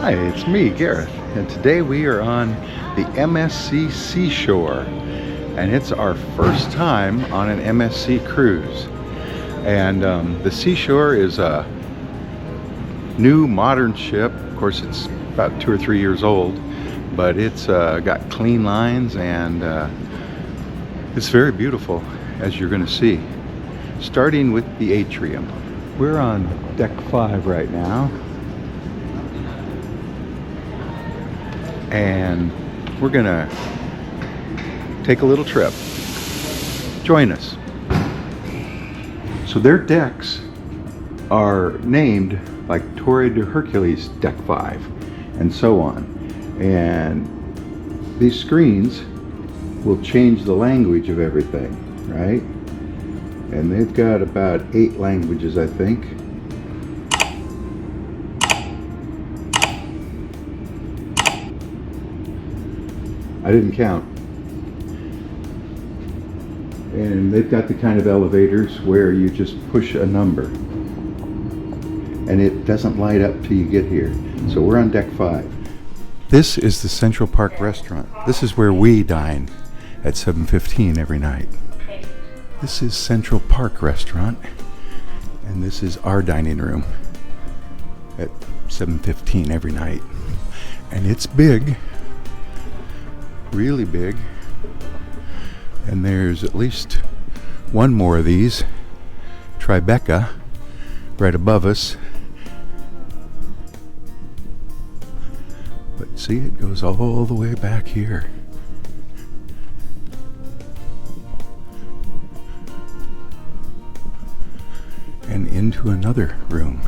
Hi, it's me, Gareth, and today we are on the MSC Seashore, and it's our first time on an MSC cruise. And the Seashore is a new modern ship. Of course, it's about 2 or 3 years old, but it's got clean lines, and it's very beautiful, as you're going to see. Starting with the atrium. We're on deck 5 right now, and we're gonna take a little trip. Join us. So their decks are named like Torre de Hercules Deck 5 and so on, and these screens will change the language of everything, right? And they've got about 8 languages, I think. I didn't count. And they've got the kind of elevators where you just push a number and it doesn't light up till you get here. So we're on deck 5. This is the Central Park restaurant. This is where we dine at 7:15 every night. This is Central Park restaurant, and this is our dining room at 7:15 every night. And it's big. Really big, and there's at least one more of these, Tribeca, right above us. But see, it goes all the way back here. And into another room.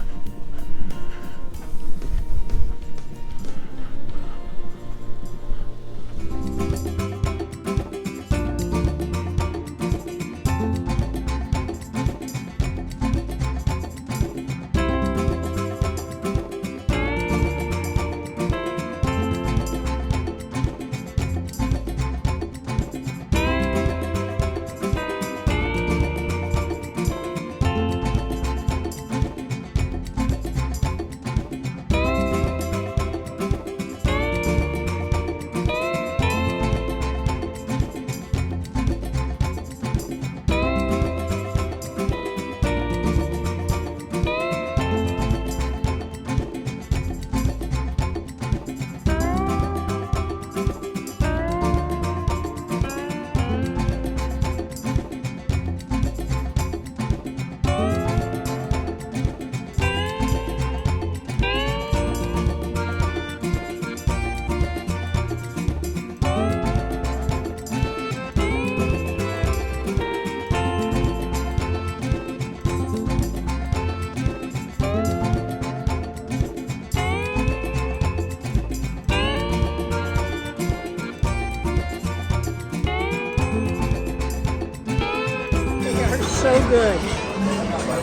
So good.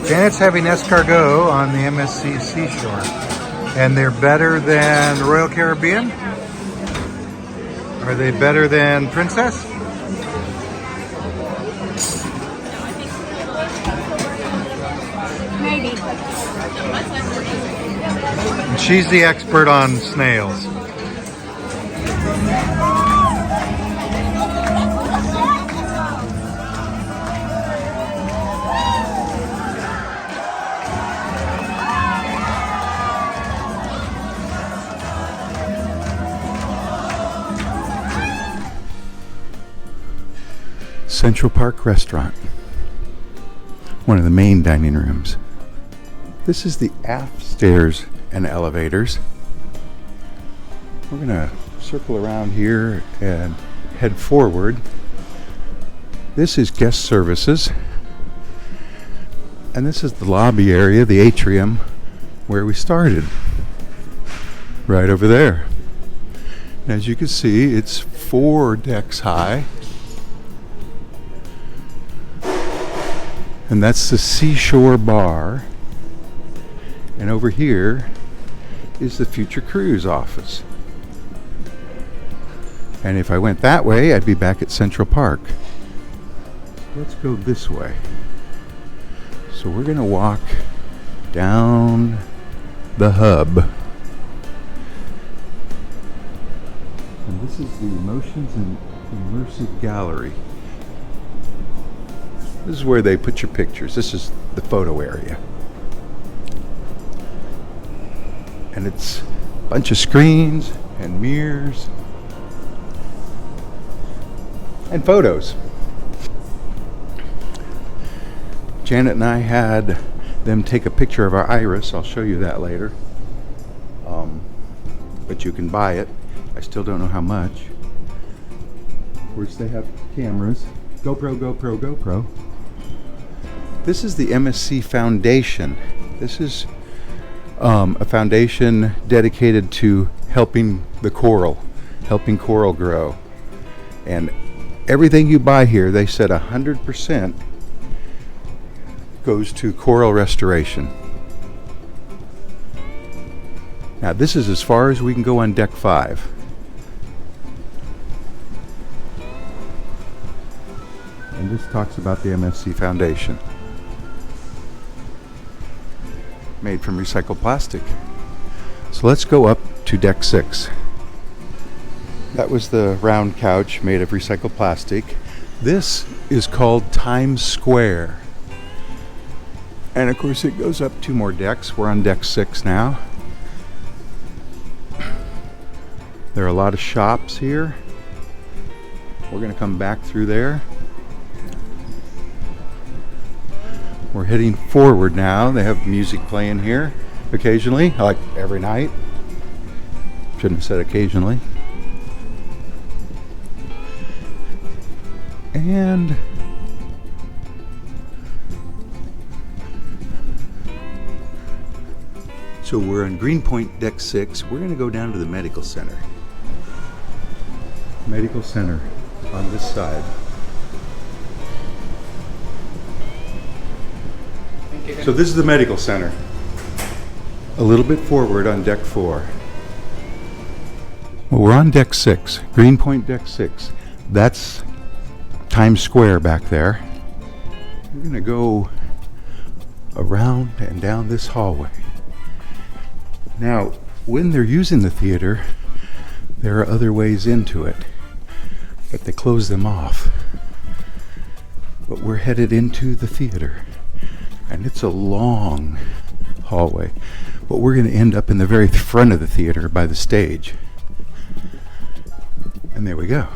Janet's having escargot on the MSC Seashore, and they're better than the Royal Caribbean? Are they better than Princess? Maybe. And she's the expert on snails. Central Park restaurant, one of the main dining rooms. This is the aft stairs and elevators. We're gonna circle around here and head forward. This is guest services, and this is the lobby area, the atrium, where we started, right over there. And as you can see, it's 4 decks high. And that's the Seashore Bar. And over here is the Future Cruise office. And if I went that way, I'd be back at Central Park. Let's go this way. So we're going to walk down the hub This is the Emotions and Immersive Gallery. This is where they put your pictures. This is the photo area. And it's a bunch of screens and mirrors and photos. Janet and I had them take a picture of our iris. I'll show you that later. But you can buy it. I still don't know how much. Of course, they have cameras. GoPro, GoPro, GoPro. This is the MSC Foundation. This is a foundation dedicated to helping the coral, helping coral grow. And everything you buy here, they said 100% goes to coral restoration. Now this is as far as we can go on deck 5. And this talks about the MSC Foundation. Made from recycled plastic. So let's go up to deck 6. That was the round couch made of recycled plastic. This is called Times Square. And of course it goes up 2 more decks. We're on deck 6 now. There are a lot of shops here. We're going to come back through there. We're heading forward now. They have music playing here occasionally, like every night. Shouldn't have said occasionally. And so we're on Greenpoint deck 6. We're going to go down to the medical center. Medical center on this side. So this is the medical center. A little bit forward on deck 4. Well, we're on deck 6, Greenpoint deck 6. That's Times Square back there. We're going to go around and down this hallway. Now, when they're using the theater, there are other ways into it, but they close them off. But we're headed into the theater, and it's a long hallway. But we're going to end up in the very front of the theater by the stage. And there we go.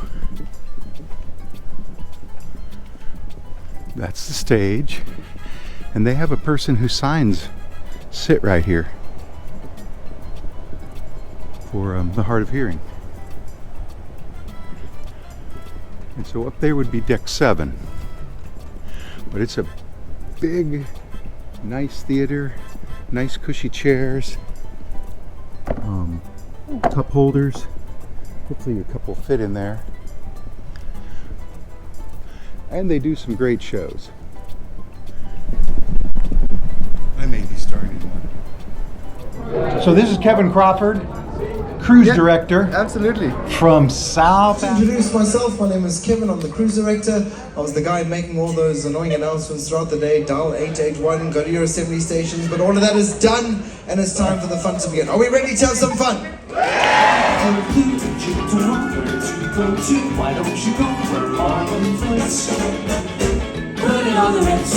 That's the stage. And they have a person who signs sit right here for the hard of hearing. And so up there would be deck 7. But it's a big, nice theater, nice cushy chairs, cup holders. Hopefully a couple fit in there. And they do some great shows. I may be starting one. So this is Kevin Crawford, cruise director. Absolutely. From South. To introduce myself, my name is Kevin. I'm the cruise director. I was the guy making all those annoying announcements throughout the day. Dial 881, go to your assembly stations. But all of that is done, and it's time for the fun to begin. Are we ready to have some fun? Why don't you go for Let's put it on the Ritz.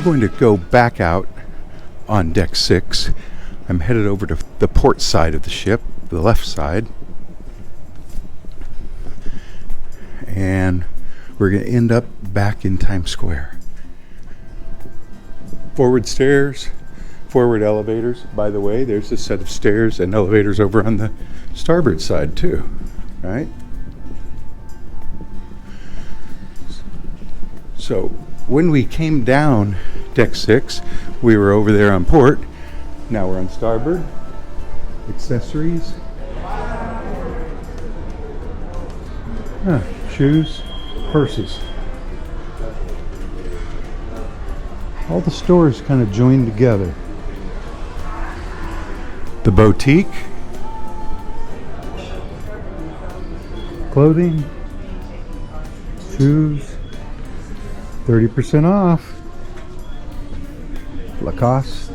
we're going to go back out on deck 6. I'm headed over to the port side of the ship, the left side. And we're going to end up back in Times Square. Forward stairs, forward elevators. By the way, there's a set of stairs and elevators over on the starboard side too, right? So when we came down deck 6, we were over there on port. Now we're on starboard. Accessories. Shoes, purses. All the stores kind of joined together. The boutique. Clothing. Shoes. 30% off. Lacoste.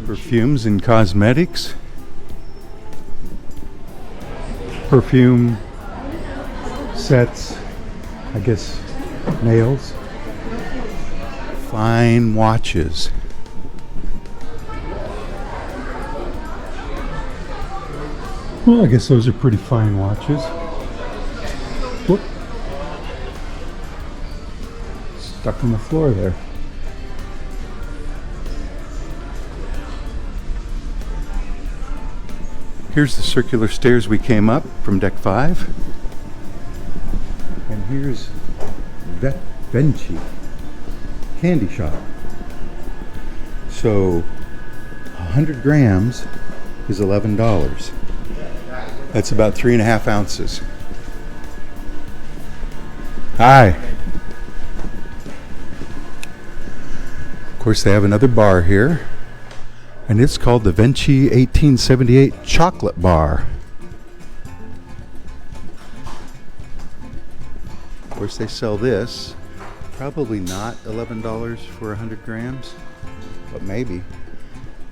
Perfumes and cosmetics. Perfume sets, I guess nails. Fine watches. Well, I guess those are pretty fine watches. Whoop. Stuck on the floor there. Here's the circular stairs we came up from deck 5. And here's Vinci candy shop. So 100 grams is $11. That's about 3.5 ounces. Hi. Of course, they have another bar here. And it's called the Vinci 1878 Chocolate Bar. Of course, they sell this. Probably not $11 for 100 grams, but maybe.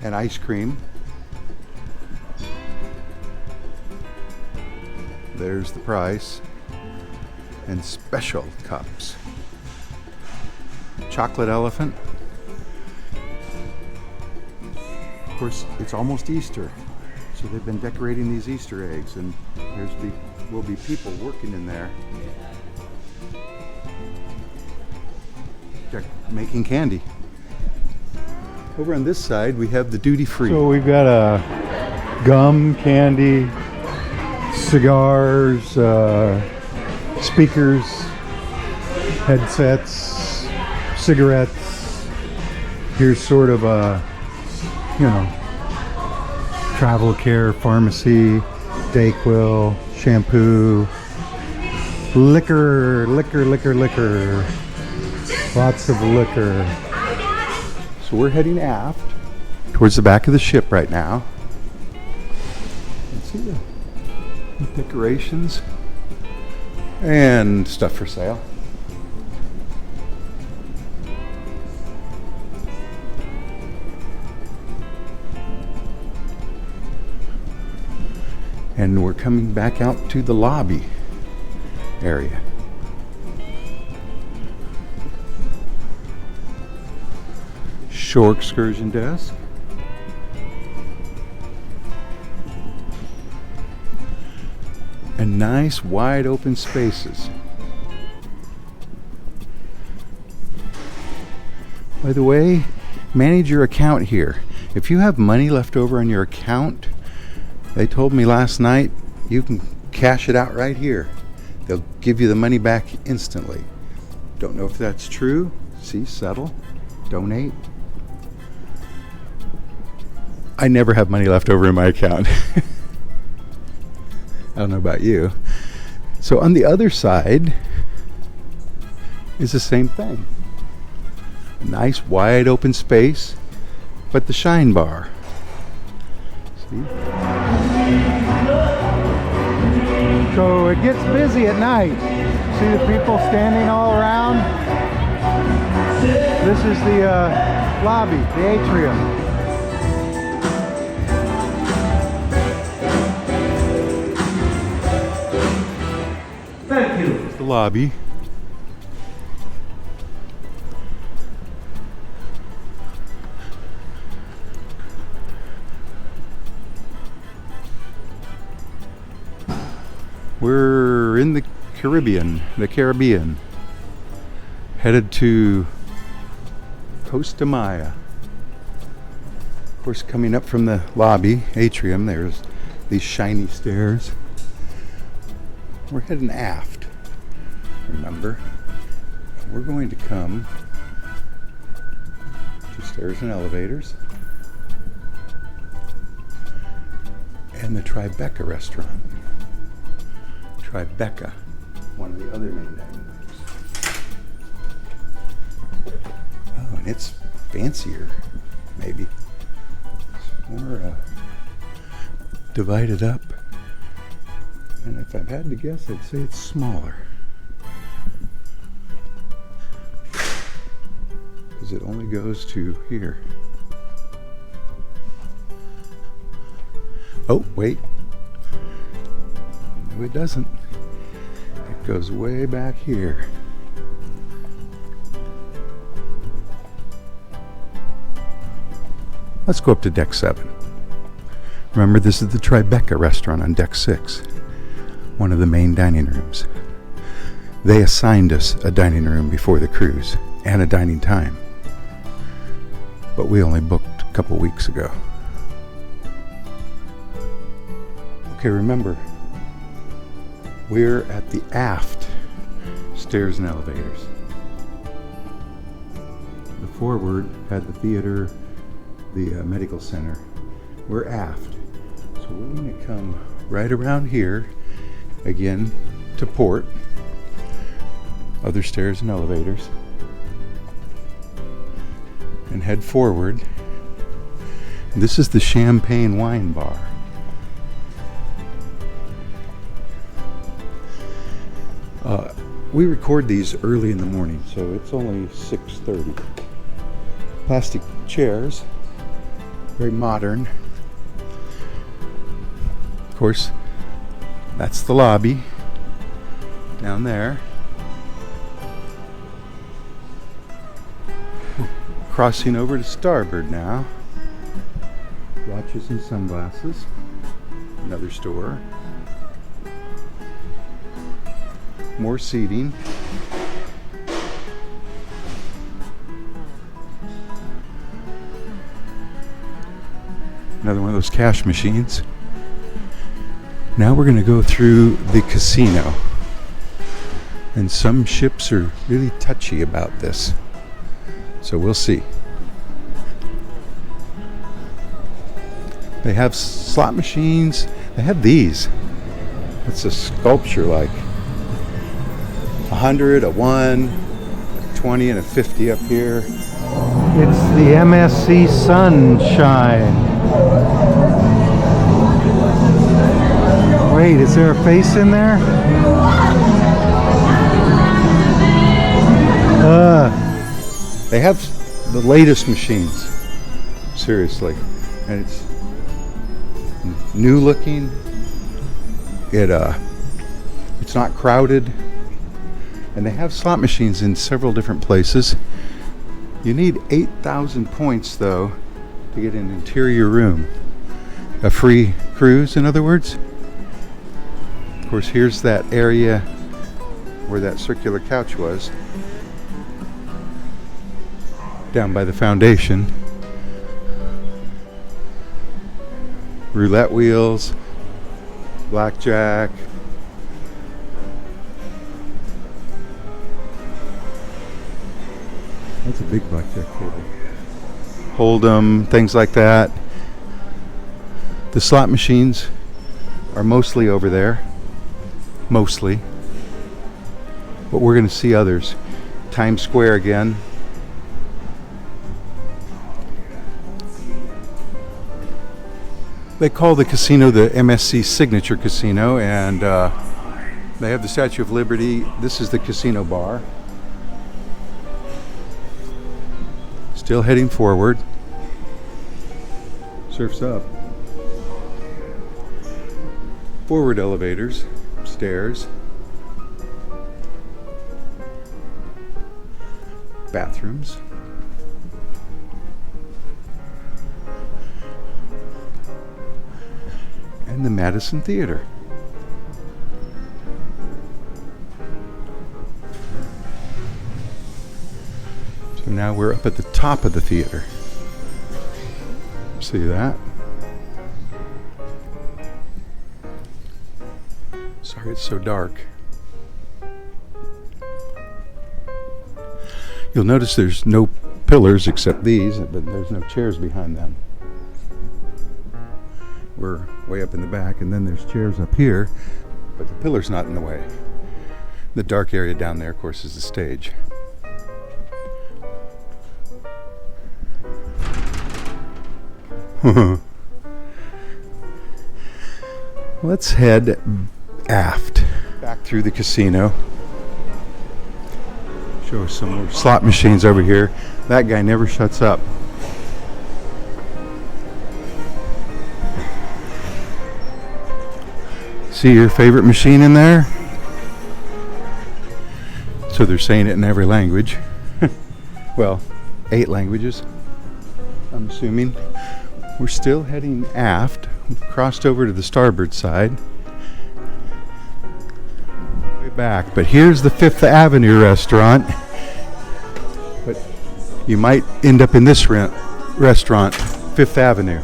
And ice cream. There's the price. And special cups. Chocolate elephant. Of course, it's almost Easter, so they've been decorating these Easter eggs, and will be people working in there making candy. Over on this side, we have the duty free. So we've got gum, candy, cigars, speakers, headsets, cigarettes. Here's sort of a travel care, pharmacy, Dayquil, shampoo, liquor. Lots of liquor. So we're heading aft towards the back of the ship right now. Let's see the decorations and stuff for sale. And we're coming back out to the lobby area. Shore excursion desk. And nice wide open spaces. By the way, manage your account here. If you have money left over on your account, they told me last night you can cash it out right here. They'll give you the money back instantly. Don't know if that's true. See, settle, donate. I never have money left over in my account. I don't know about you. So on the other side is the same thing. A nice wide open space, but the shine bar. See? So it gets busy at night. See the people standing all around? This is the lobby, the atrium. Thank you. The lobby. We're in the Caribbean, headed to Costa Maya. Of course, coming up from the lobby atrium, there's these shiny stairs. We're heading aft, remember? We're going to come to stairs and elevators and the Tribeca restaurant. Tribeca, one of the other main dining rooms. Oh, and it's fancier, maybe. It's more divided up. And if I've had to guess, I'd say it's smaller. Because it only goes to here. Oh, wait. No, it doesn't. It goes way back here. Let's go up to deck 7. Remember, this is the Tribeca restaurant on deck 6, one of the main dining rooms. They assigned us a dining room before the cruise and a dining time, but we only booked a couple weeks ago. Okay, remember, we're at the aft stairs and elevators. The forward had the theater, the medical center. We're aft. So we're going to come right around here, again, to port. Other stairs and elevators. And head forward. And this is the Champagne Wine Bar. We record these early in the morning, so it's only 6:30. Plastic chairs, very modern. Of course, that's the lobby down there. Crossing over to starboard now. Watches and sunglasses. Another store. More seating. Another one of those cash machines. Now we're going to go through the casino. And some ships are really touchy about this. So we'll see. They have slot machines. They have these. It's a sculpture like 100, a 1, a 20, and a 50 up here. It's the MSC Sunshine. Wait, is there a face in there? They have the latest machines. Seriously. And it's new looking. It's not crowded. And they have slot machines in several different places. You need 8,000 points, though, to get an interior room. A free cruise, in other words. Of course, here's that area where that circular couch was. Down by the foundation. Roulette wheels. Blackjack. That's a big blackjack table. Hold'em, things like that. The slot machines are mostly over there. Mostly. But we're going to see others. Times Square again. They call the casino the MSC Signature Casino, and they have the Statue of Liberty. This is the casino bar. Still heading forward. Surf's up. Forward elevators, stairs, bathrooms. And the Madison Theater. And now we're up at the top of the theater. See that? Sorry it's so dark. You'll notice there's no pillars except these, but there's no chairs behind them. We're way up in the back, and then there's chairs up here, but the pillar's not in the way. The dark area down there, of course, is the stage. Let's head aft, back through the casino. Show us some more slot machines over here. That guy never shuts up. See your favorite machine in there? So they're saying it in every language. Well, 8 languages, I'm assuming. We're still heading aft. We've crossed over to the starboard side. Way back. But here's the Fifth Avenue restaurant. But you might end up in this restaurant, Fifth Avenue.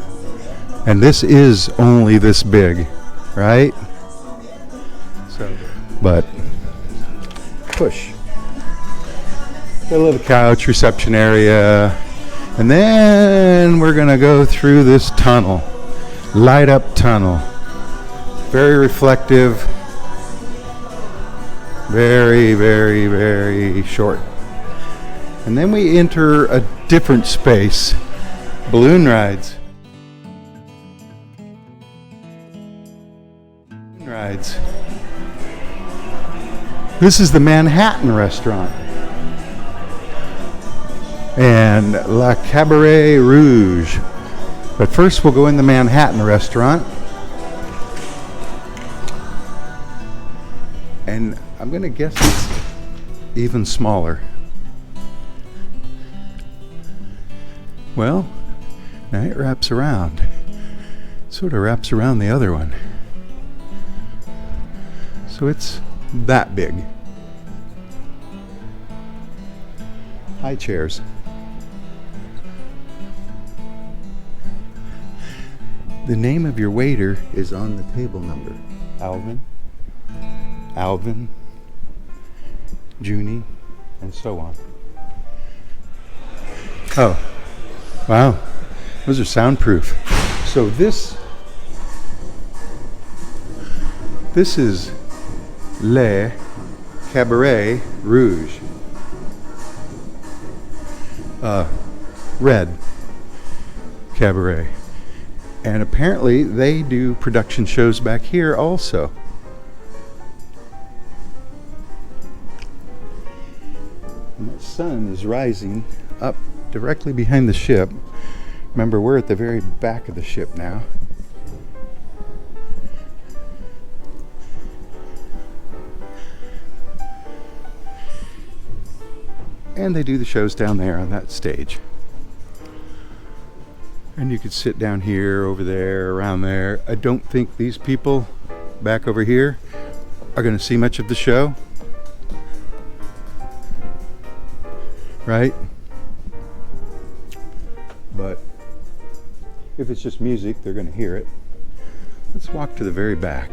And this is only this big, right? So, but push. Got a little couch, reception area. And then we're gonna go through this tunnel, light up tunnel, very reflective, very, very, very short. And then we enter a different space, balloon rides. This is the Manhattan restaurant. And La Cabaret Rouge. But first we'll go in the Manhattan restaurant. And I'm going to guess it's even smaller. Well, now it wraps around. It sort of wraps around the other one. So it's that big. High chairs. The name of your waiter is on the table number. Alvin, Junie, and so on. Oh, wow. Those are soundproof. So this is Le Cabaret Rouge. Red Cabaret. And apparently they do production shows back here also. And the sun is rising up directly behind the ship. Remember, we're at the very back of the ship now. And they do the shows down there on that stage. And you could sit down here, over there, around there. I don't think these people back over here are going to see much of the show. Right? But if it's just music, they're going to hear it. Let's walk to the very back.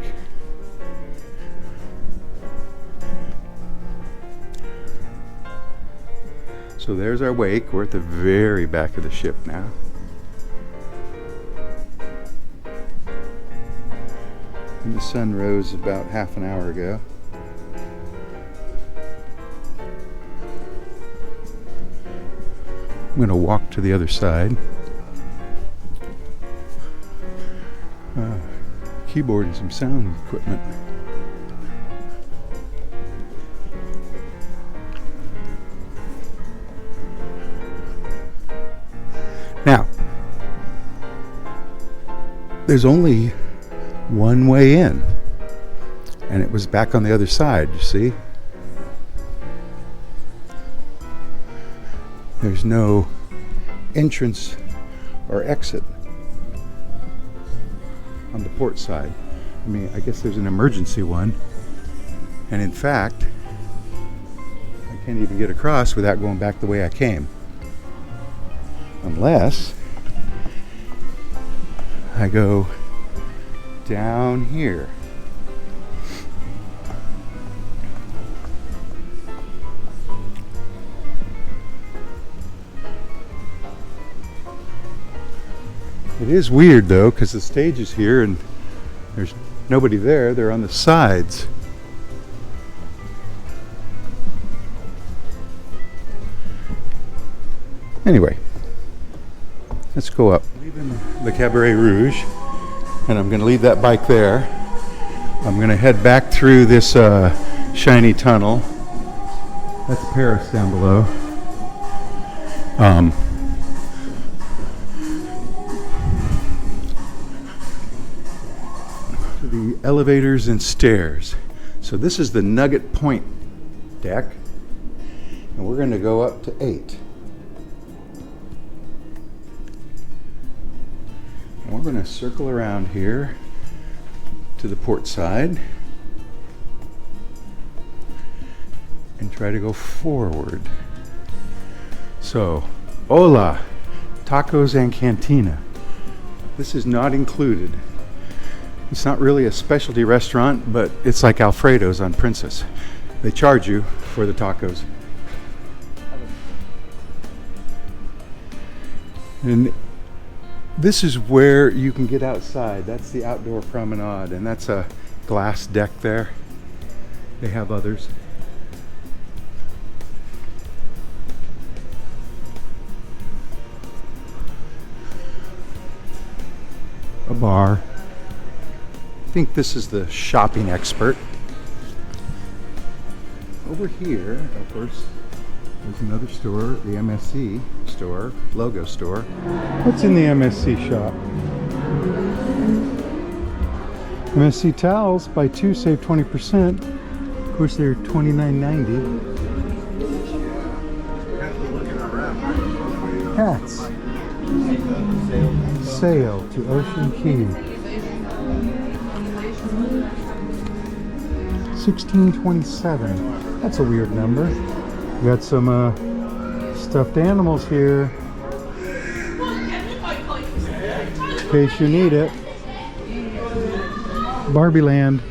So there's our wake. We're at the very back of the ship now. And the sun rose about half an hour ago. I'm going to walk to the other side. Keyboard and some sound equipment. Now, there's only one way in, and it was back on the other side, you see? There's no entrance or exit on the port side. I mean, I guess there's an emergency one, and in fact, I can't even get across without going back the way I came. Unless I go down here. It is weird though, because the stage is here and there's nobody there. They're on the sides. Anyway, let's go up. Leaving the Cabaret Rouge, and I'm going to leave that bike there. I'm going to head back through this shiny tunnel. That's Paris down below. To the elevators and stairs. So this is the Nugget Point deck, and we're going to go up to 8. And we're going to circle around here to the port side and try to go forward. So, hola, tacos and cantina. This is not included. It's not really a specialty restaurant, but it's like Alfredo's on Princess. They charge you for the tacos. And this is where you can get outside. That's the outdoor promenade, and that's a glass deck there. They have others. A bar. I think this is the shopping expert. Over here, of course, there's another store, the MSC store, logo store. What's in the MSC shop? MSC towels, buy 2, save 20%. Of course, they're $29.90. Hats. Sail to Ocean Key. $16.27. That's a weird number. We got some stuffed animals here, in case you need it. Barbie Land.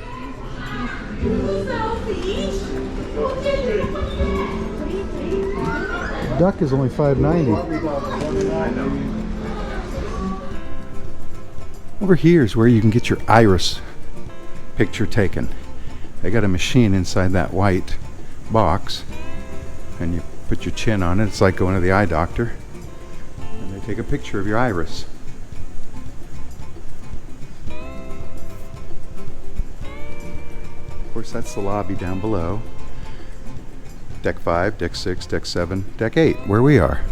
Duck is only $5.90. Over here is where you can get your iris picture taken. They got a machine inside that white box, and you put your chin on it. It's like going to the eye doctor, and they take a picture of your iris. Of course, that's the lobby down below. Deck 5, Deck 6, Deck 7, Deck 8, where we are.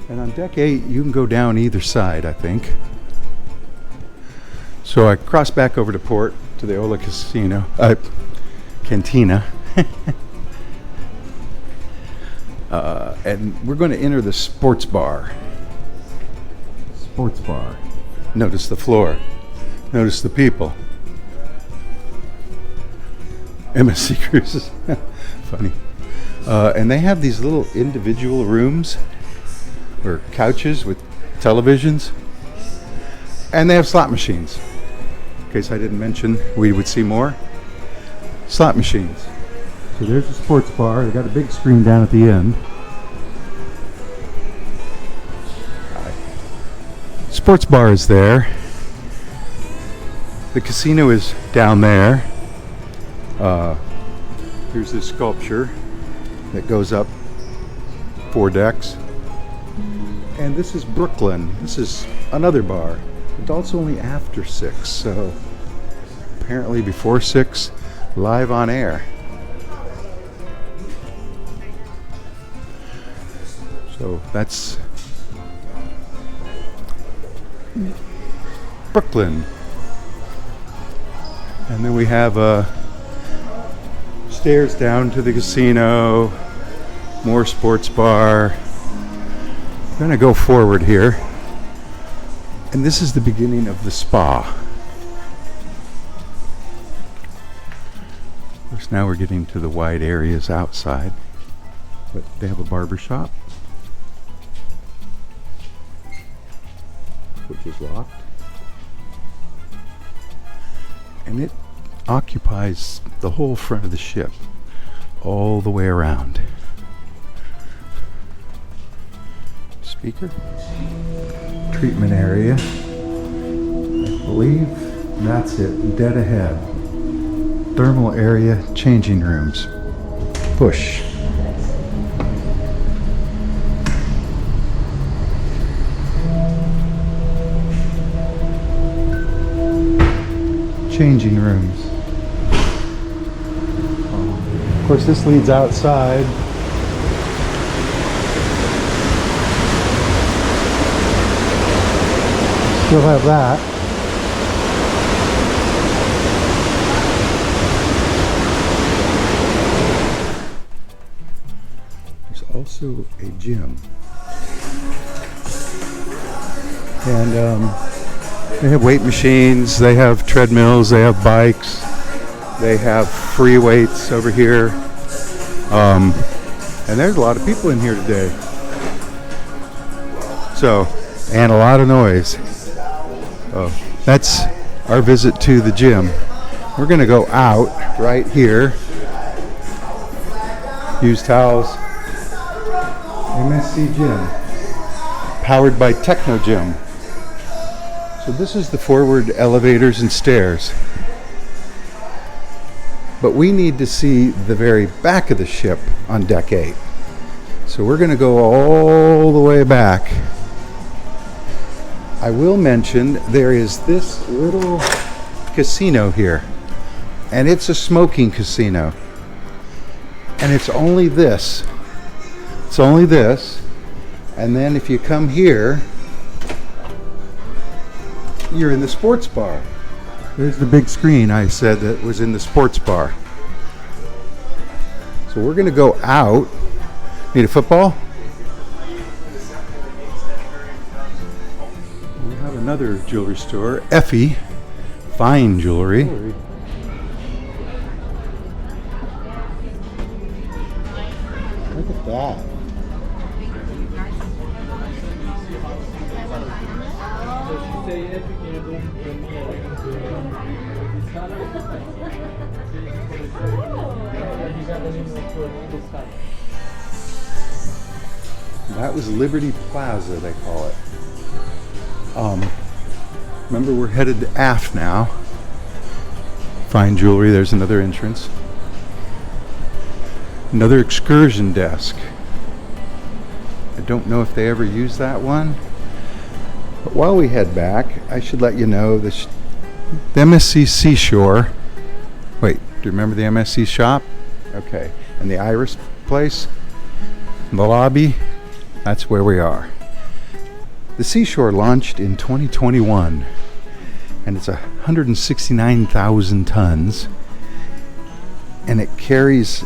And on Deck 8, you can go down either side, I think. So I cross back over to port to the Ola Casino, Cantina. And we're going to enter the sports bar. Sports bar. Notice the floor. Notice the people. MSC Cruises. Funny. And they have these little individual rooms or couches with televisions. And they have slot machines. In case I didn't mention, we would see more slot machines. So there's the sports bar. They got a big screen down at the end. Sports bar is there. The casino is down there. Here's this sculpture that goes up 4 decks. And this is Brooklyn. This is another bar. Adults only after 6, so apparently before 6, live on air. So that's Brooklyn. And then we have stairs down to the casino, more sports bar. I'm gonna go forward here. And this is the beginning of the spa. Of course, now we're getting to the wide areas outside. But they have a barber shop. which is locked. And it occupies the whole front of the ship, all the way around. Speaker. Treatment area. I believe that's it, dead ahead. Thermal area, changing rooms. Push. Changing rooms. Of course, this leads outside. Still have that. There's also a gym. And they have weight machines, they have treadmills, they have bikes, they have free weights over here. And there's a lot of people in here today. So, and a lot of noise. That's our visit to the gym. We're going to go out right here. Use towels. MSC Gym. Powered by Techno Gym. So this is the forward elevators and stairs. But we need to see the very back of the ship on deck 8. So we're going to go all the way back. I will mention there is this little casino here, and it's a smoking casino, and it's only this. It's only this, and then if you come here, you're in the sports bar. There's the big screen I said that was in the sports bar. So we're going to go out. Need a football? Another jewelry store, Effie Fine Jewelry. Look at that. That was Liberty Plaza, they call it. Remember, we're headed aft now. Fine Jewelry, there's another entrance. Another excursion desk. I don't know if they ever use that one. But while we head back, I should let you know the MSC Seashore. Wait, do you remember the MSC shop? Okay. And the Iris place? The lobby? That's where we are. The Seashore launched in 2021, and it's 169,000 tons, and it carries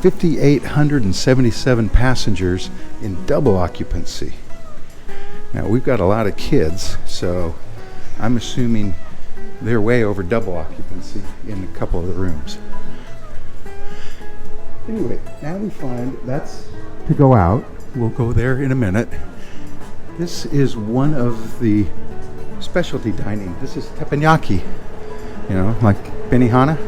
5,877 passengers in double occupancy. Now, we've got a lot of kids, so I'm assuming they're way over double occupancy in a couple of the rooms. Anyway, now we find that's to go out. We'll go there in a minute. This is one of the specialty dining. This is teppanyaki, you know, like Benihana.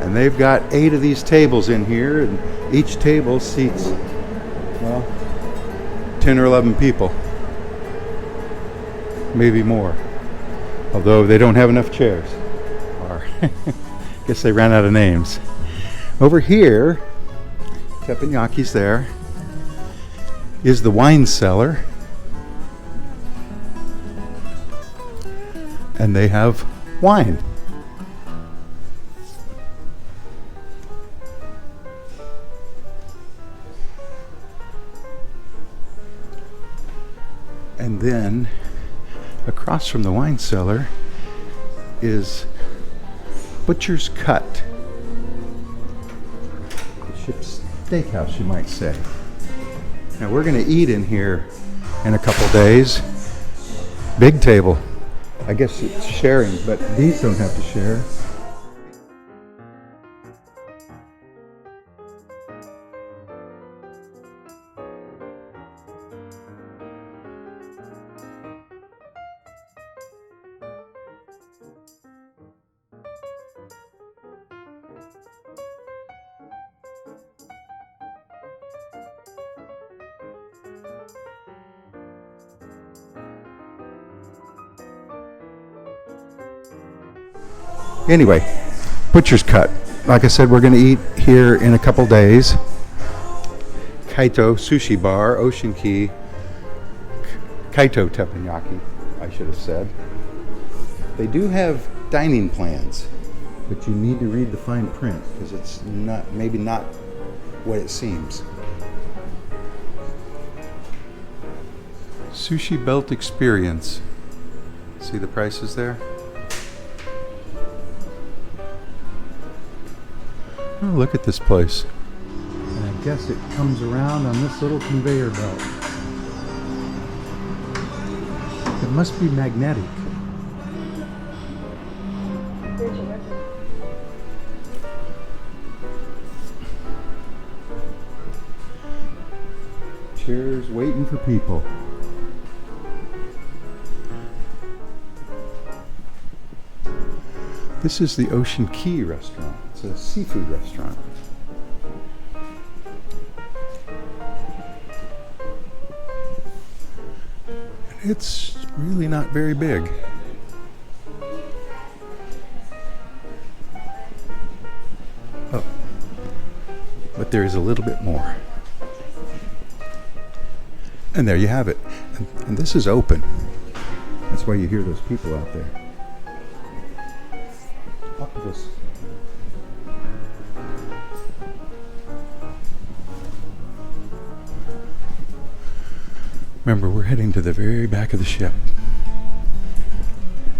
And they've got 8 of these tables in here, and each table seats, well, 10 or 11 people. Maybe more, although they don't have enough chairs, or guess they ran out of names. Over here, teppanyaki's there, is the wine cellar, and they have wine. And then across from the wine cellar is Butcher's Cut. The ship's steakhouse, you might say. Now we're going to eat in here in a couple days. Big table. I guess it's sharing, but these don't have to share. Anyway, butcher's cut. Like I said, we're going to eat here in a couple days. Kaito Sushi Bar, Ocean Key. Kaito Teppanyaki, I should have said. They do have dining plans, but you need to read the fine print because it's not, maybe not what it seems. Sushi Belt Experience. See the prices there? Oh, look at this place. And I guess it comes around on this little conveyor belt. It must be magnetic. Chairs waiting for people. This is the Ocean Key restaurant. It's a seafood restaurant. It's really not very big. Oh, but there is a little bit more. And there you have it. And this is open. That's why you hear those people out there. Octopus. Remember, we're heading to the very back of the ship.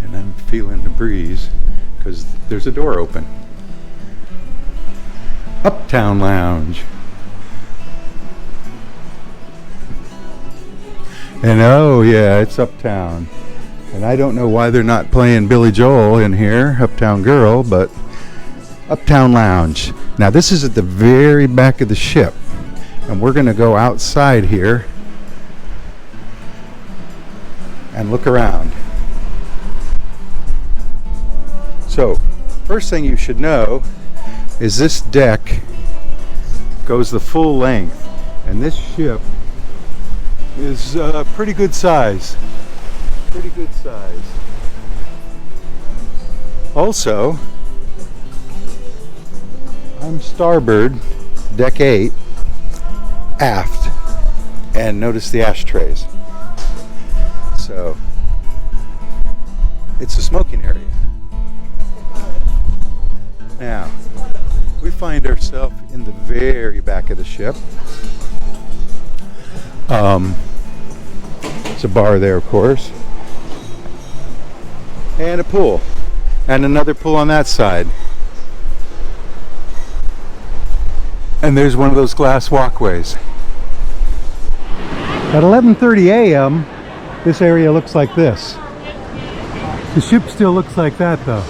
And I'm feeling the breeze because there's a door open. Uptown Lounge. And oh yeah, it's Uptown. And I don't know why they're not playing Billy Joel in here, Uptown Girl, but Uptown Lounge. Now this is at the very back of the ship. And we're going to go outside here and look around. So, first thing you should know is this deck goes the full length. And this ship is pretty good size. Pretty good size. Also, I'm starboard, deck 8, aft, and notice the ashtrays. So, it's a smoking area. Now, we find ourselves in the very back of the ship. It's a bar there, of course. And a pool. And another pool on that side. And there's one of those glass walkways. At 11:30 a.m., this area looks like this. The ship still looks like that though.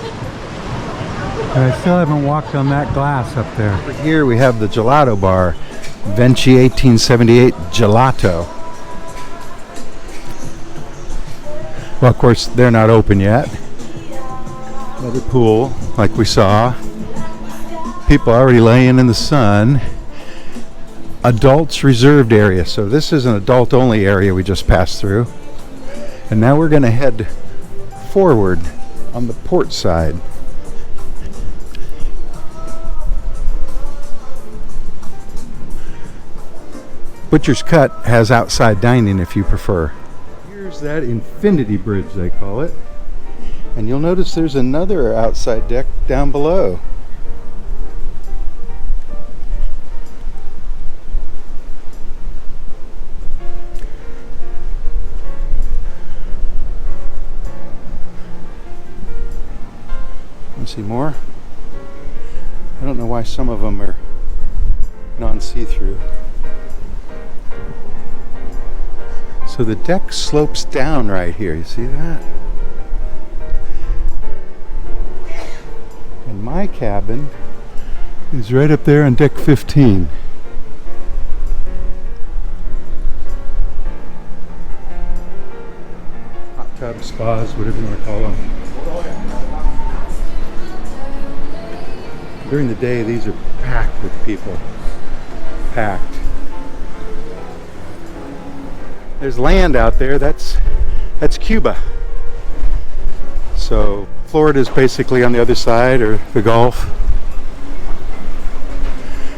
And I still haven't walked on that glass up there. Over here we have the gelato bar. Venchi 1878 Gelato. Well, of course, they're not open yet. Another pool, like we saw. People already laying in the sun. Adults reserved area. So this is an adult only area we just passed through. And now we're going to head forward on the port side. Butcher's Cut has outside dining if you prefer. Here's that infinity bridge, they call it. And you'll notice there's another outside deck down below. Want to see more? I don't know why some of them are non-see-through. So the deck slopes down right here, you see that? my cabin is right up there on deck 15. Hot tub spas, whatever you want to call them. During the day, these are packed with people. Packed. There's land out there. That's Cuba. So Florida's basically on the other side, or the Gulf.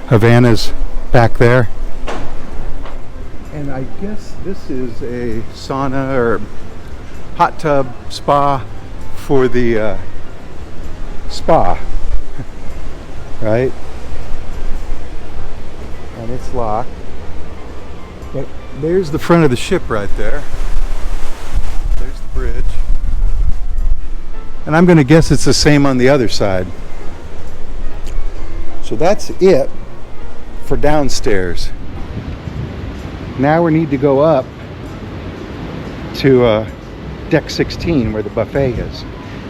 Havana's back there. And I guess this is a sauna or hot tub spa for the spa, right? And it's locked. But there's the front of the ship right there. There's the bridge. And I'm going to guess it's the same on the other side. So that's it for downstairs. Now we need to go up to deck 16 where the buffet is,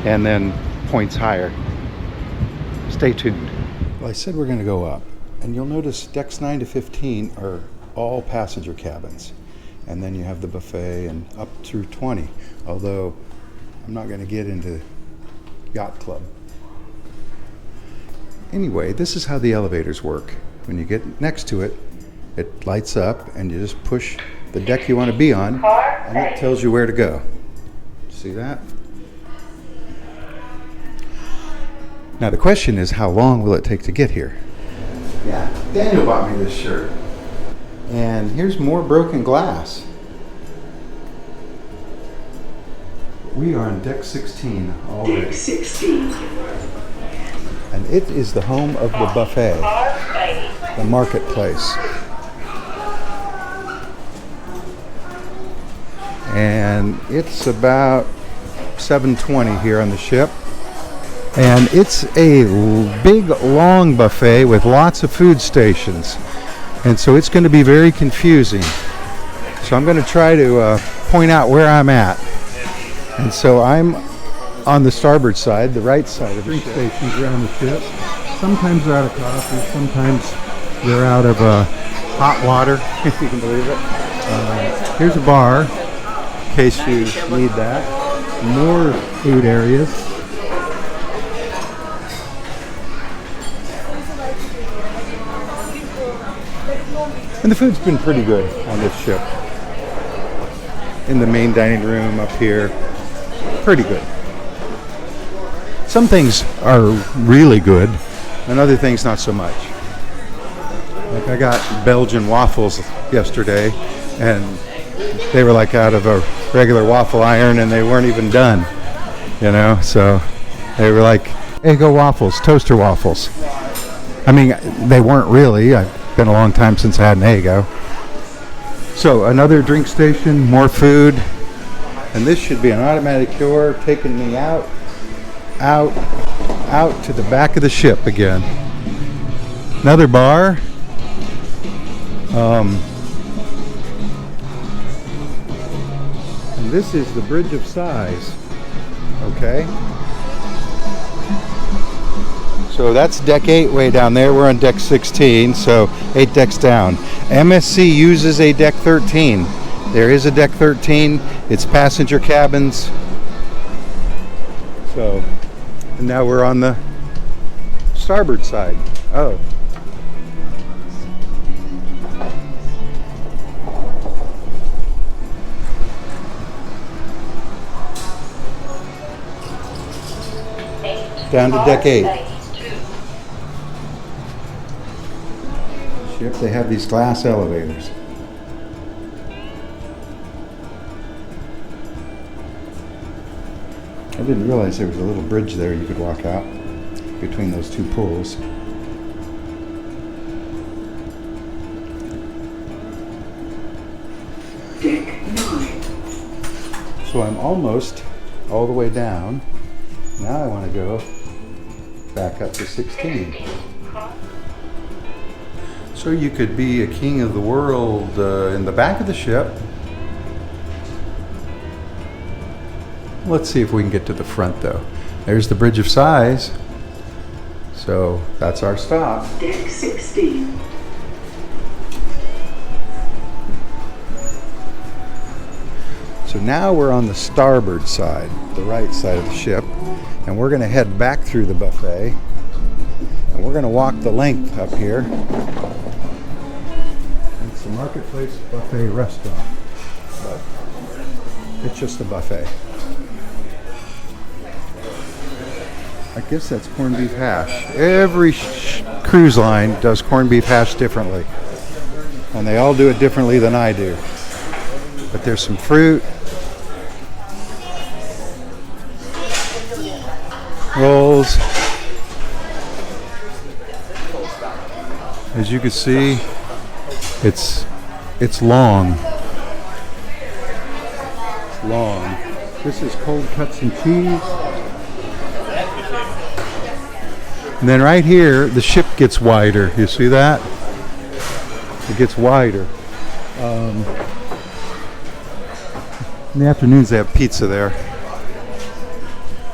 and then points higher. Stay tuned. Well, I said we're going to go up, and you'll notice decks 9 to 15 are all passenger cabins, and then you have the buffet and up through 20, although I'm not going to get into yacht club. Anyway, this is how the elevators work. When you get next to it, it lights up and you just push the deck you want to be on and it tells you where to go. See that? Now the question is, how long will it take to get here? Yeah, Daniel bought me this shirt. And here's more broken glass. We are on deck 16 already. Deck 16. And it is the home of the buffet, the marketplace. And it's about 7:20 here on the ship. And it's a big, long buffet with lots of food stations. And so it's going to be very confusing. So I'm going to try to point out where I'm at. And so I'm on the starboard side, the right side of the ship. Drink stations around the ship. Sometimes they're out of coffee, sometimes they're out of hot water, if you can believe it. Here's a bar, in case you need that. More food areas. And the food's been pretty good on this ship. In the main dining room up here, pretty good. Some things are really good, and other things not so much. Like I got Belgian waffles yesterday, and they were like out of a regular waffle iron, and they weren't even done, you know? So they were like Eggo waffles, toaster waffles. I mean, they weren't really. It's been a long time since I had an Eggo. So another drink station, more food, and this should be an automatic door taking me out to the back of the ship again. Another bar. And this is the Bridge of Sighs. Okay. So that's deck 8 way down there. We're on deck 16, so 8 decks down. MSC uses a deck 13. There is a deck 13. It's passenger cabins. So, and now we're on the starboard side. Oh. Down to deck 8. Ship, they have these glass elevators. I didn't realize there was a little bridge there you could walk out between those two pools. Deck 9. So I'm almost all the way down. Now I want to go back up to 16. So you could be a king of the world in the back of the ship. Let's see if we can get to the front though. There's the Bridge of Sighs. So that's our stop. Deck 16. So now we're on the starboard side, the right side of the ship, and we're going to head back through the buffet, and we're going to walk the length up here. It's a Marketplace Buffet restaurant, but it's just a buffet. I guess that's corned beef hash. Every cruise line does corned beef hash differently, and they all do it differently than I do. But there's some fruit, rolls. As you can see, it's long. It's long. This is cold cuts and cheese. And then right here, the ship gets wider. You see that? It gets wider. In the afternoons, they have pizza there.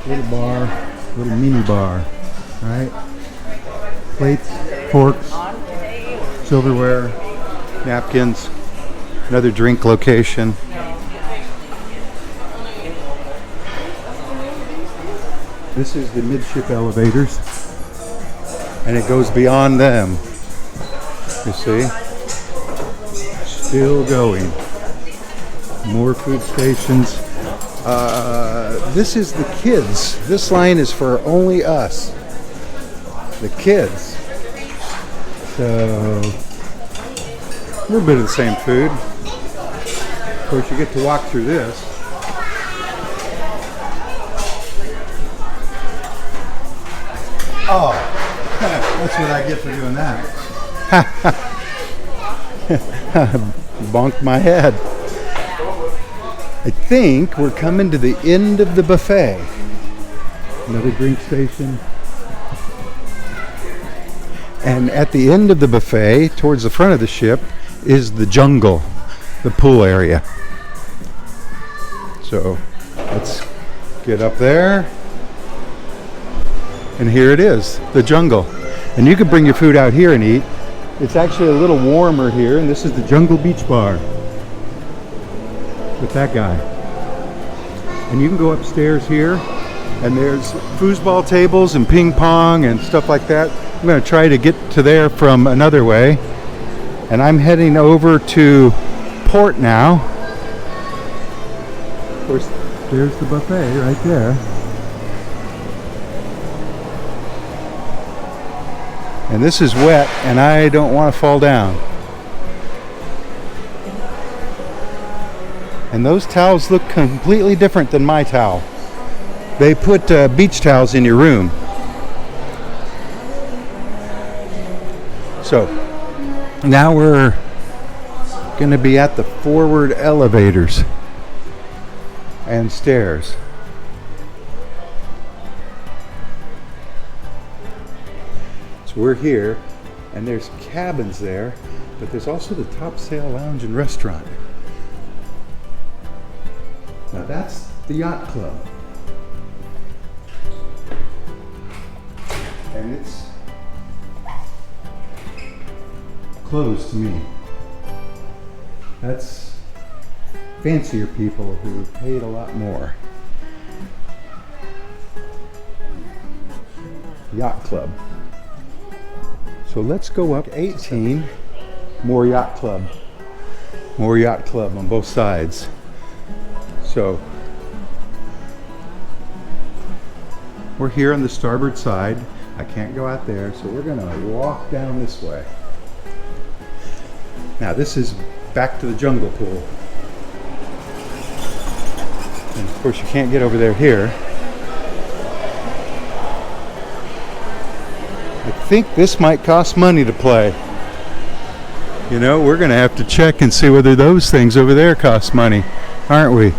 Little bar, little mini bar, right? Plates, forks, silverware, napkins, another drink location. This is the midship elevators, and it goes beyond them. You see? Still going. More food stations. This is the kids. This line is for only us, the kids. So, a little bit of the same food. Of course, you get to walk through this. Oh, that's what I get for doing that. Bonked my head. I think we're coming to the end of the buffet. Another drink station. And at the end of the buffet, towards the front of the ship, is the jungle, the pool area. So let's get up there. And here it is, the jungle. And you can bring your food out here and eat. It's actually a little warmer here, and this is the Jungle Beach Bar with that guy. And you can go upstairs here, and there's foosball tables and ping pong and stuff like that. I'm going to try to get to there from another way. And I'm heading over to port now. Of course, there's the buffet right there. And this is wet, and I don't want to fall down. And those towels look completely different than my towel. They put beach towels in your room. So now we're going to be at the forward elevators and stairs. So we're here, and there's cabins there, but there's also the Top Sail Lounge and Restaurant. Now that's the yacht club. And it's closed to me. That's fancier people who paid a lot more. Yacht club. So let's go up 18, more yacht club. More yacht club on both sides. So we're here on the starboard side. I can't go out there, so we're gonna walk down this way. Now this is back to the jungle pool. And of course you can't get over there here. I think this might cost money to play. You know, we're gonna have to check and see whether those things over there cost money, aren't we?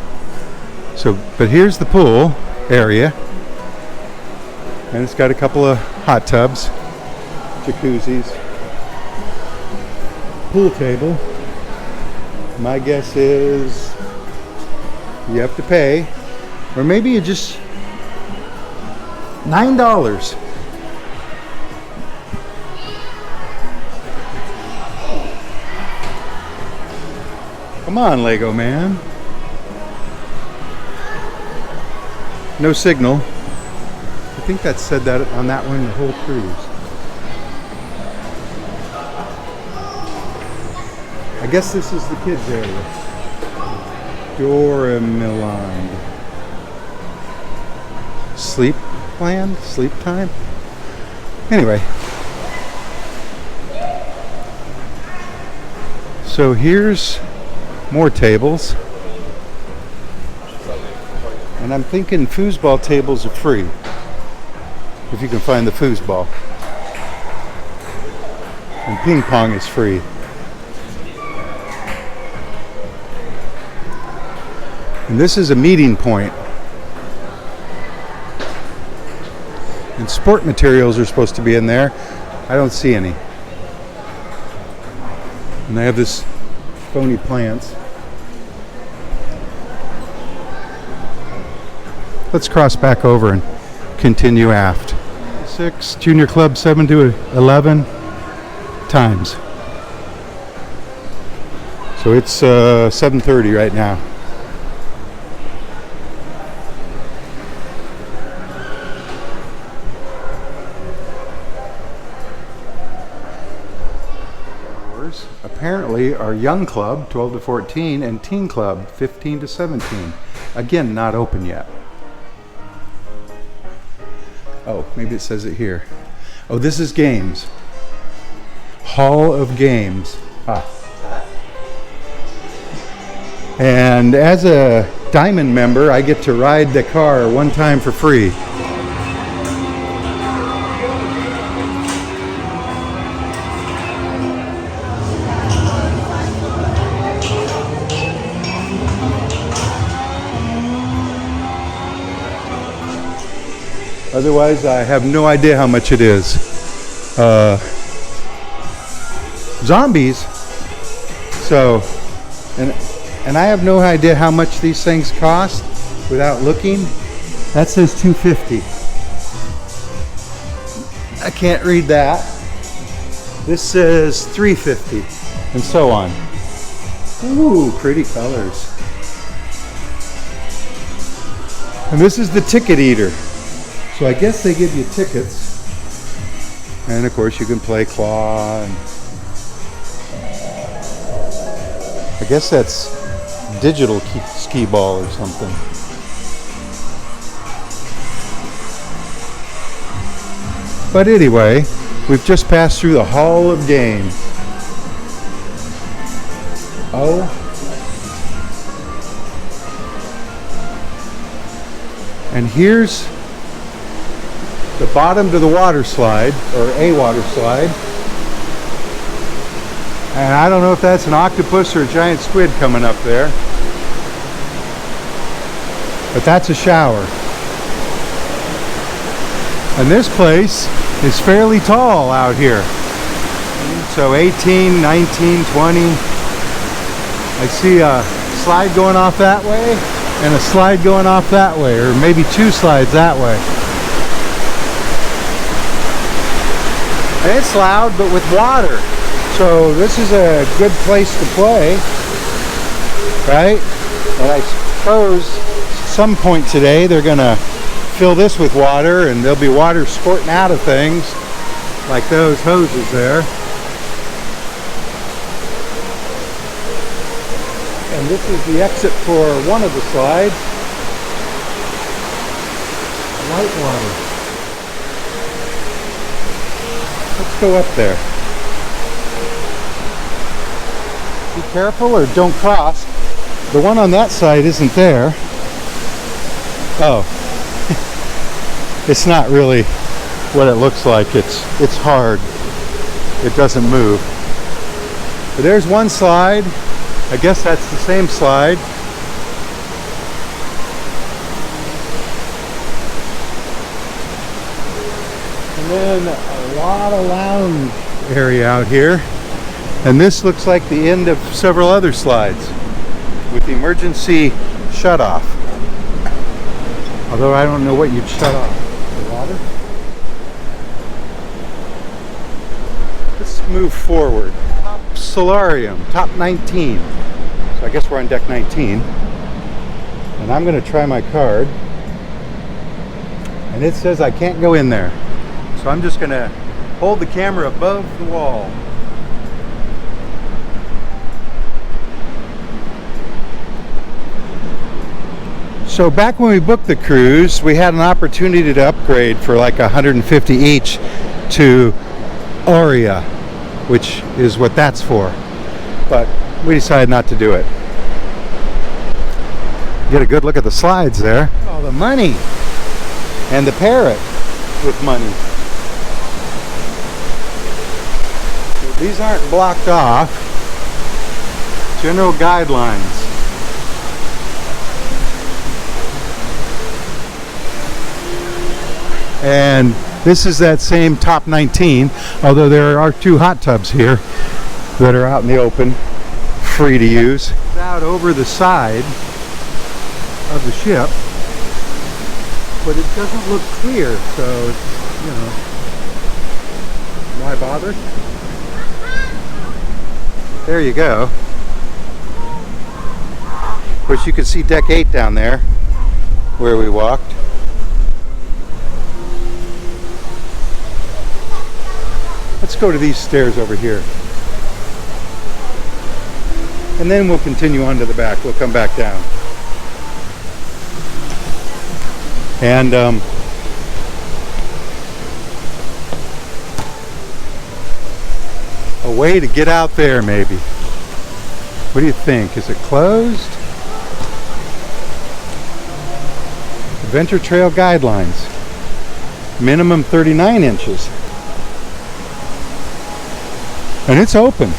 So, but here's the pool area. And it's got a couple of hot tubs, jacuzzis, pool table. My guess is you have to pay, or maybe you just $9. Come on, Lego man. No signal. I think that said that on that one the whole cruise. I guess this is the kids area. Dora Milan. Sleep land? Sleep time? Anyway. So here's more tables. And I'm thinking foosball tables are free. If you can find the foosball. And ping pong is free. And this is a meeting point. And sport materials are supposed to be in there. I don't see any. And they have this phony plants. Let's cross back over and continue aft. 6, Junior Club 7 to 11 times. So it's 7:30 right now. Apparently our young club 12 to 14 and teen club 15 to 17. Again, not open yet. Oh, maybe it says it here. Oh, this is games. Hall of Games. And as a Diamond member, I get to ride the car one time for free. Otherwise, I have no idea how much it is. Zombies. So, and I have no idea how much these things cost without looking. That says $250. I can't read that. This says $350, and so on. Ooh, pretty colors. And this is the ticket eater. So I guess they give you tickets, and of course you can play claw, and I guess that's digital skee ball or something. But anyway, we've just passed through the Hall of Games. Oh. And here's the bottom to the water slide, or a water slide. And I don't know if that's an octopus or a giant squid coming up there. But that's a shower. And this place is fairly tall out here. So 18, 19, 20. I see a slide going off that way and a slide going off that way, or maybe two slides that way. And it's loud, but with water. So this is a good place to play, right? And I suppose at some point today they're gonna fill this with water, and there'll be water squirting out of things like those hoses there. And this is the exit for one of the slides. White water. Let's go up there. Be careful or don't cross. The one on that side isn't there. Oh. It's not really what it looks like. It's hard. It doesn't move. But there's one slide. I guess that's the same slide. And then a lot of lounge area out here. And this looks like the end of several other slides with the emergency shut-off. Although I don't know what you'd shut off. The water? Let's move forward. Top solarium, top 19. So So I guess we're on deck 19. And I'm going to try my card. And it says I can't go in there. So I'm just going to hold the camera above the wall. So back when we booked the cruise, we had an opportunity to upgrade for like $150 each to Aria, which is what that's for. But we decided not to do it. Get a good look at the slides there. Oh, the money. And the parrot with money. So these aren't blocked off. General guidelines. And this is that same top 19, although there are 2 hot tubs here that are out in the open, free to use. It's out over the side of the ship, but it doesn't look clear, so it's, you know, why bother? There you go. Of course, you can see deck 8 down there where we walked. Let's go to these stairs over here. And then we'll continue on to the back. We'll come back down. And a way to get out there, maybe. What do you think? Is it closed? Adventure Trail guidelines. Minimum 39 inches. And it's open.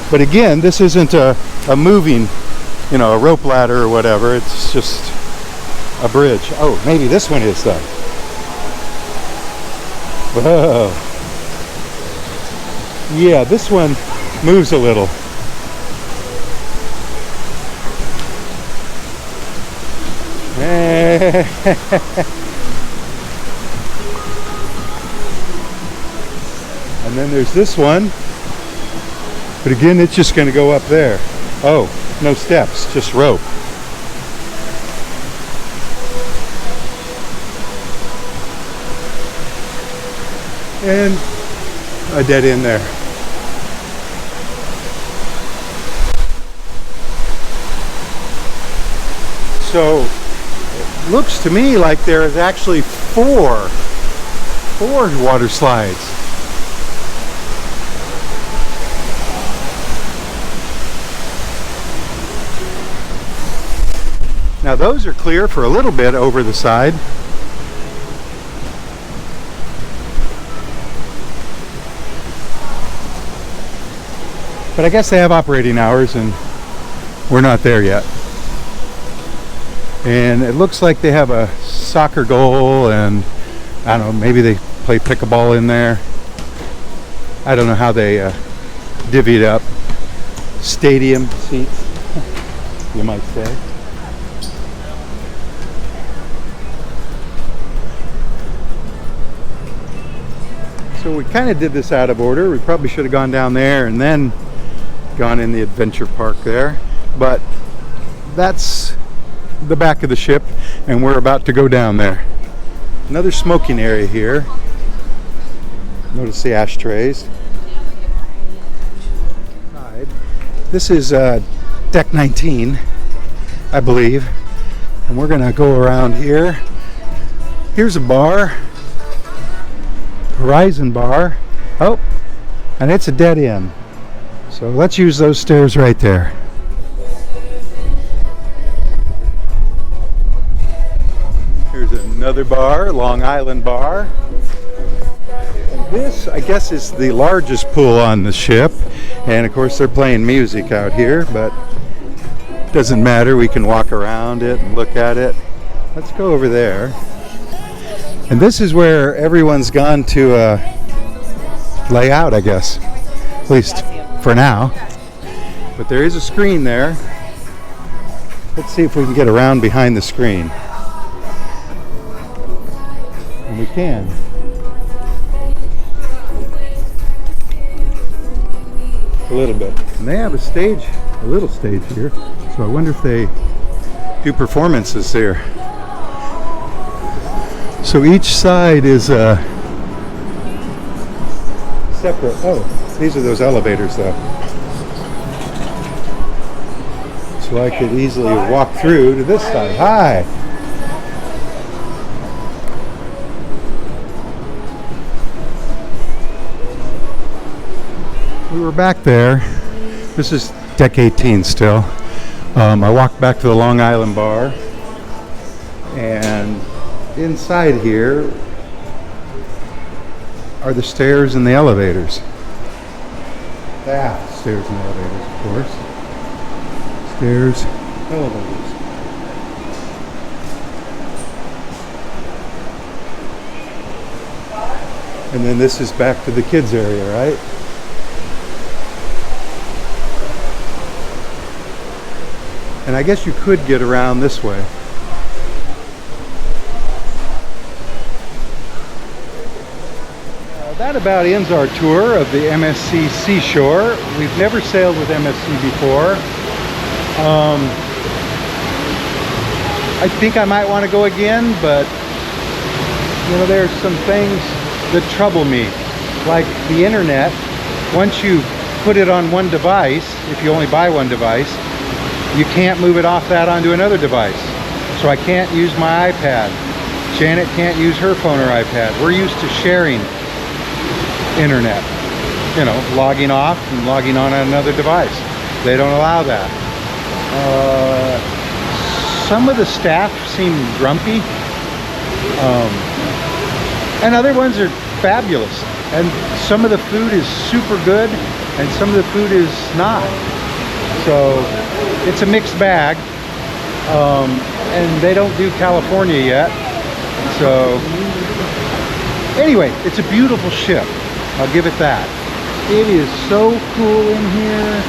But again, this isn't a moving, you know, a rope ladder or whatever. It's just a bridge. Oh, maybe this one is though. Whoa. Yeah, this one moves a little. And then there's this one. But again, it's just going to go up there. Oh, no steps, just rope. And a dead end there. So it looks to me like there is actually four water slides. Now those are clear for a little bit over the side. But I guess they have operating hours and we're not there yet. And it looks like they have a soccer goal and I don't know, maybe they play pickleball in there. I don't know how they divvy it up. Stadium seats, you might say. So we kind of did this out of order. We probably should have gone down there and then gone in the adventure park there. But that's the back of the ship and we're about to go down there. Another smoking area here. Notice the ashtrays. This is deck 19, I believe. And we're gonna go around here. Here's a bar. Horizon bar. Oh, and it's a dead end. So let's use those stairs right there. Here's another bar, Long Island bar. And this, I guess, is the largest pool on the ship. And of course they're playing music out here, but it doesn't matter. We can walk around it and look at it. Let's go over there. And this is where everyone's gone to lay out, I guess, at least for now. But there is a screen there. Let's see if we can get around behind the screen. And we can. A little bit. And they have a stage a little stage here. So I wonder if they do performances there. So each side is separate. Oh, these are those elevators though. So I could easily walk through to this side. Hi! We were back there. This is deck 18 still. I walked back to the Long Island bar, and inside here are the stairs and the elevators. Stairs and elevators, of course. Stairs, elevators. And then this is back to the kids area, right? And I guess you could get around this way. That about ends our tour of the MSC Seashore. We've never sailed with MSC before. I think I might want to go again, but you know, there's some things that trouble me, like the internet. Once you put it on one device, if you only buy one device, you can't move it off that onto another device. So I can't use my iPad. Janet can't use her phone or iPad. We're used to sharing internet, you know, logging off and logging on another device. They don't allow that. Some of the staff seem grumpy, and other ones are fabulous. And some of the food is super good, and some of the food is not. So it's a mixed bag, and they don't do California yet. So anyway, it's a beautiful ship. I'll give it that. It is so cool in here.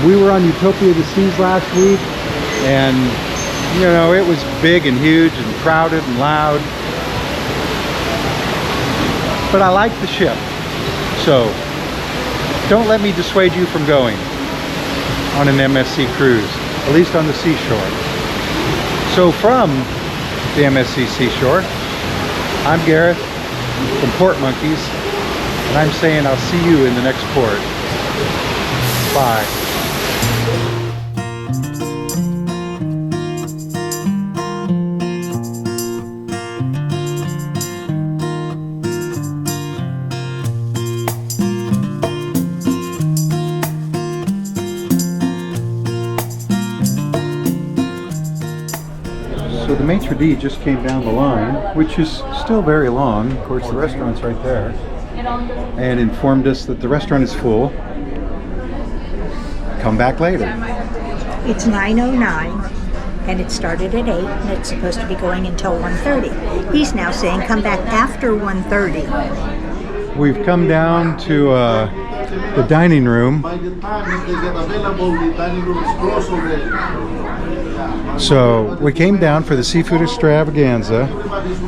We were on Utopia of the Seas last week, and you know, it was big and huge and crowded and loud. But I like the ship, so don't let me dissuade you from going on an MSC cruise, at least on the Seashore. So from the MSC Seashore, I'm Gareth from Port Monkeys, and I'm saying I'll see you in the next port. Bye. So the maitre d' just came down the line, which is still very long. Of course, the restaurant's right there, and informed us that the restaurant is full. Come back later. It's 9:09 and it started at 8 and it's supposed to be going until 1:30. He's now saying come back after 1:30. We've come down to the dining room. By the time they get available, the dining room is closed already. So we came down for the seafood extravaganza,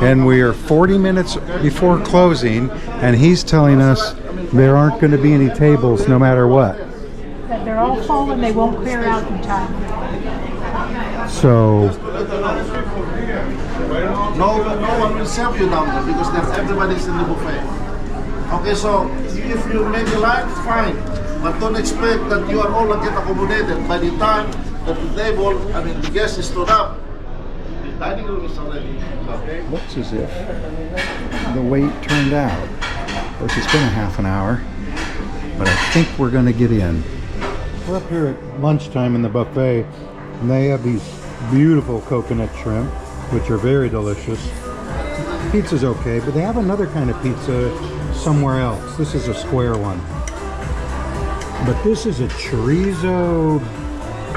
and we are 40 minutes before closing, and he's telling us there aren't going to be any tables no matter what. That they're all full and they won't clear out in time. So No one will serve you down there because everybody's in the buffet. Okay, so if you make a line, fine, but don't expect that you are all get accommodated. By the time that the table, the guest is stood up, the dining room is already okay. looks as if the wait turned out. Of course, it's been a half an hour, but I think we're going to get in. We're up here at lunchtime in the buffet, and they have these beautiful coconut shrimp, which are very delicious. Pizza's okay, but they have another kind of pizza somewhere else. This is a square one. But this is a chorizo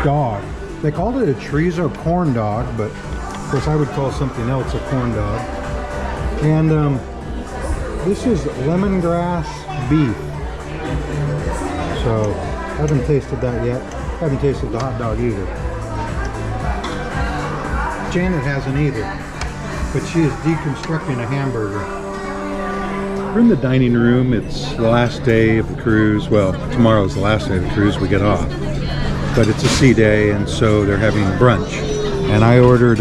dog. They called it a chorizo corn dog, but of course I would call something else a corn dog. And this is lemongrass beef. So haven't tasted that yet. Haven't tasted the hot dog either. Janet hasn't either, but she is deconstructing a hamburger. We're in the dining room. It's the last day of the cruise. Well, tomorrow's the last day of the cruise. We get off. but it's a sea day, and so they're having brunch. And I ordered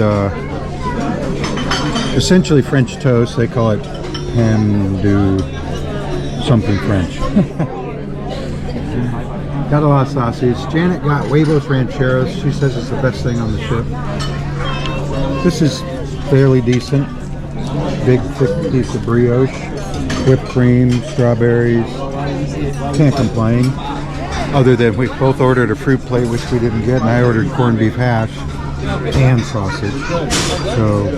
essentially French toast. They call it pain du something French. Got a lot of sausage. Janet got huevos rancheros. She says it's the best thing on the ship. This is fairly decent. Big thick piece of brioche, whipped cream, strawberries. Can't complain. Other than we both ordered a fruit plate, which we didn't get, and I ordered corned beef hash and sausage. So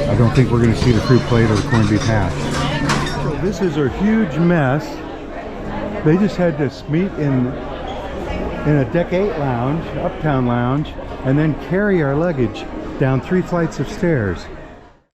I don't think we're going to see the fruit plate or the corned beef hash. So this is a huge mess. They just had to meet in a Deck 8 lounge, Uptown lounge, and then carry our luggage down 3 flights of stairs.